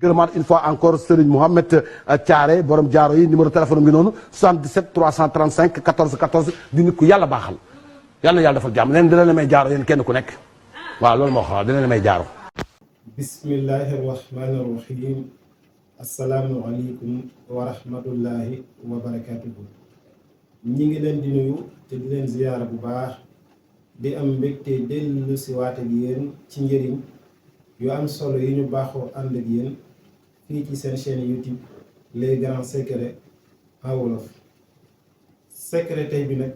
gërëmaat une fois encore Serigne Mohamed Thiaré borom jaaro yi numéro téléphone ngi noonu 77 335 14 14 di nit ku yàlla baaxal yàlla na yàlla defal jàmm leen dina la may jaaro yéen kenn ku nekk waaw loolu moo xam dina la may jaaro. bismillahi rahmani rahim assalaamu aleykum wa rahmatullahi wa barakatuhu. ñi ngi leen di nuyu te di leen ziyaara bu baax di am mbégte dellu si waate gi yéen ci njëriñ yu am solo yi ñu baaxoo ànd ak yéen fii ci seen chaîne YouTube les grands secrets en wolof. secret tey bi nag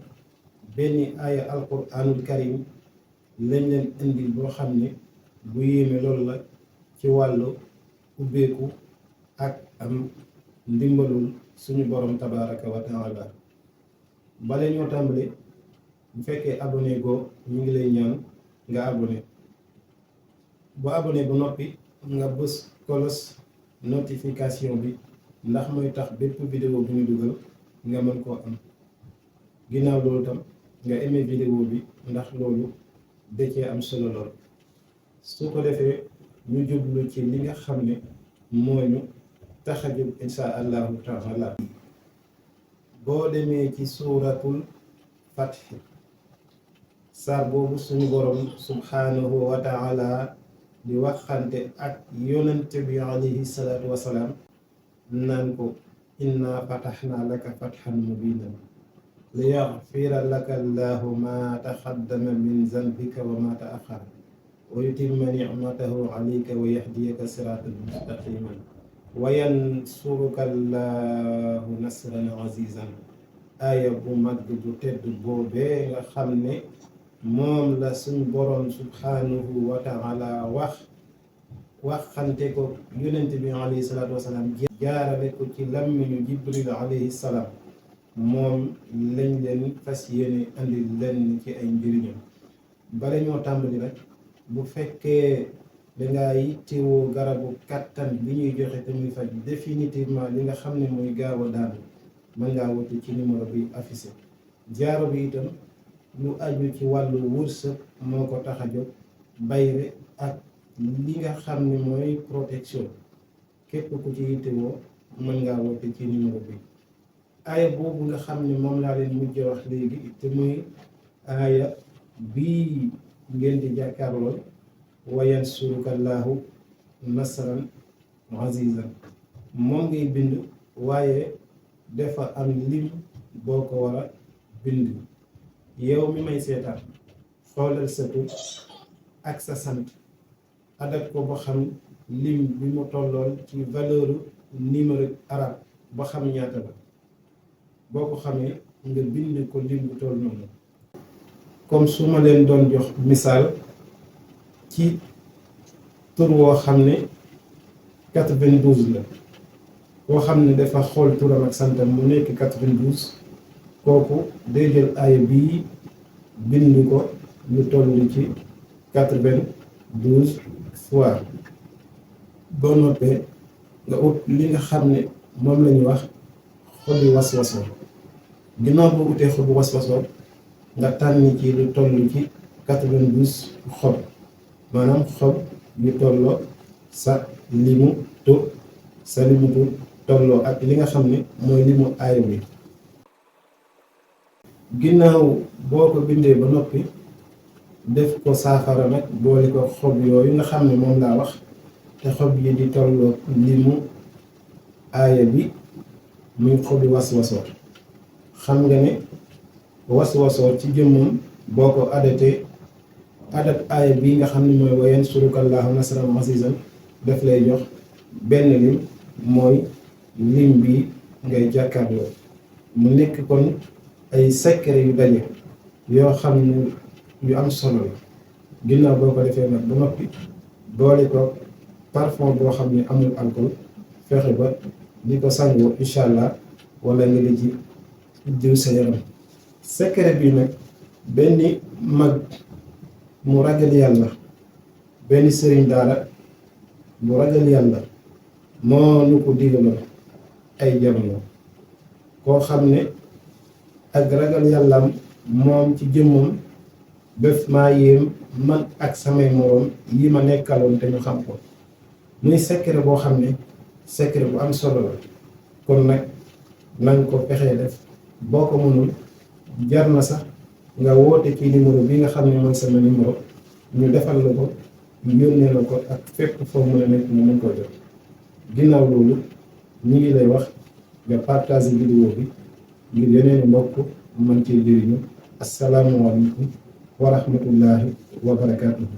benn aaya alquranul karim lañ leen indil boo xam ne bu yéeme loolu la ci wàllu ubbeeku ak am ndimbalul suñu borom tabaraka wa taala. bale ñoo tàmbale bu fekkee abonné goo ñu ngi lay ñaan nga abonné bu abonné bu noppi nga bës kolos notification bi ndax mooy tax bépp vidéo bu ñu dugal nga mën koo am. ginnaaw loolu tam nga aimé vidéo bi ndax loolu da cee am solo lool. su ko defee ñu jublu ci li nga xam ne moo ñu tax a jóg insha allahu taala. boo demee ci suuratul Fath saar boobu suñu borom subhanahu wa taala di waxante ak yonente bi alayhi salaatu wasalaam naan ko inna fataxna laka fatxan mubinan li yaxfira laka allahu ma taxaddama min zanbika wa ma taaxara wa yutimma nicmatahu alayka wa yahdiyaka siratan mustaqiman wa yansuruka allahu nasran azizan. aaya bu mag bu tedd boobee nga xam ne moom la suñ boroom subhanahu wa taala waxante ko yonent bi alayhi salaatu wasalaam jaarale ko ci làmmiñu jibril alayhi salaam moom lañ leen fas yéene andi lenn ci ay njëriñam. bala ñoo tàmbali rek bu fekkee dangaa yittewoo garabu kattan bi ñuy joxe te muy faj définitivement li nga xam ne mooy gaaw a daanu mën ngaa woote ci numéro bi affiché. jaaro bi itam lu aju ci wàllu wërsëg moo ko tax a jóg bayre ak li nga xam ne mooy protection képp ku ci yittewoo mën ngaa woote ci numéro bi. aaya boobu nga xam ne moom laa leen mujj wax léegi te muy aaya bii ngeen di jàkkaarlool wa yansuruka allahu nasran azizan moom ngay bind waaye dafa am lim boo ko war a bind. yow mi may seetaan xoolal sa tur ak sa sant adat ko ba xam lim bi mu tollool ci valeur numéro arabe ba xam ñaata la. boo ko xamee nga bind ko lim bu toll noonu. comme su ma leen doon jox misaal ci tur woo xam ne 92 la koo xam ne dafa xool turam ak santam mu nekk 92 kooku day jël aaya bii bind ko lu toll ci 92 fois. boo noppee nga ut li nga xam ne moom la ñuy wax xobi waswasoo. ginnaaw boo utee xobi waswasoo nga tànn ci lu toll ci 92 xob maanaam xob yu tolloo sa limu tur sa limu tur tolloo ak li nga xam ne mooy limu aaya bi. ginnaaw boo ko bindee ba noppi def ko saafara nag boole ko xob yooyu nga xam ne moom laa wax te xob yi di tolloo limu aaya bi muy xobi waswasoo. xam nga ne waswasoo ci jëmmam boo ko adatee adat aaya bii nga xam ne mooy wa yansuruka allahu nasran azizan daf lay jox benn lim mooy lim bi ngay jàkkaarloo. mu nekk kon ay secret yu daje yoo xam ne yu am solo la. ginnaaw boo ko defee nag ba noppi boole ko parfum boo xam ne amul alcool fexe ba di ko sangoo incha allah wala nga di ci diw sa yaram. secret bi nag benn mag mu ragal yàlla benn sëriñ daara bu ragal yàlla moo nu ko digaloon ay jamono. koo xam ne ak ragal yàllam moom ci jëmmam def maa yéem man ak samay moroom yi ma nekkaloon te ñu xam ko. muy secret boo xam ne secret bu am solo la kon nag nanga ko fexee def boo ko mënul jar na sax nga woote ci numéro bi nga xam ne mooy sama numéro ñu defal la ko yónnee la ko ak fépp foo mën a nekk mu mën koo jot ginnaaw loolu ñu ngi lay wax nga partager vidéo bi ngir yeneen mbokk mën cee jëriñu asalaamualeykum wa rahmatullahi wa barakaatuhu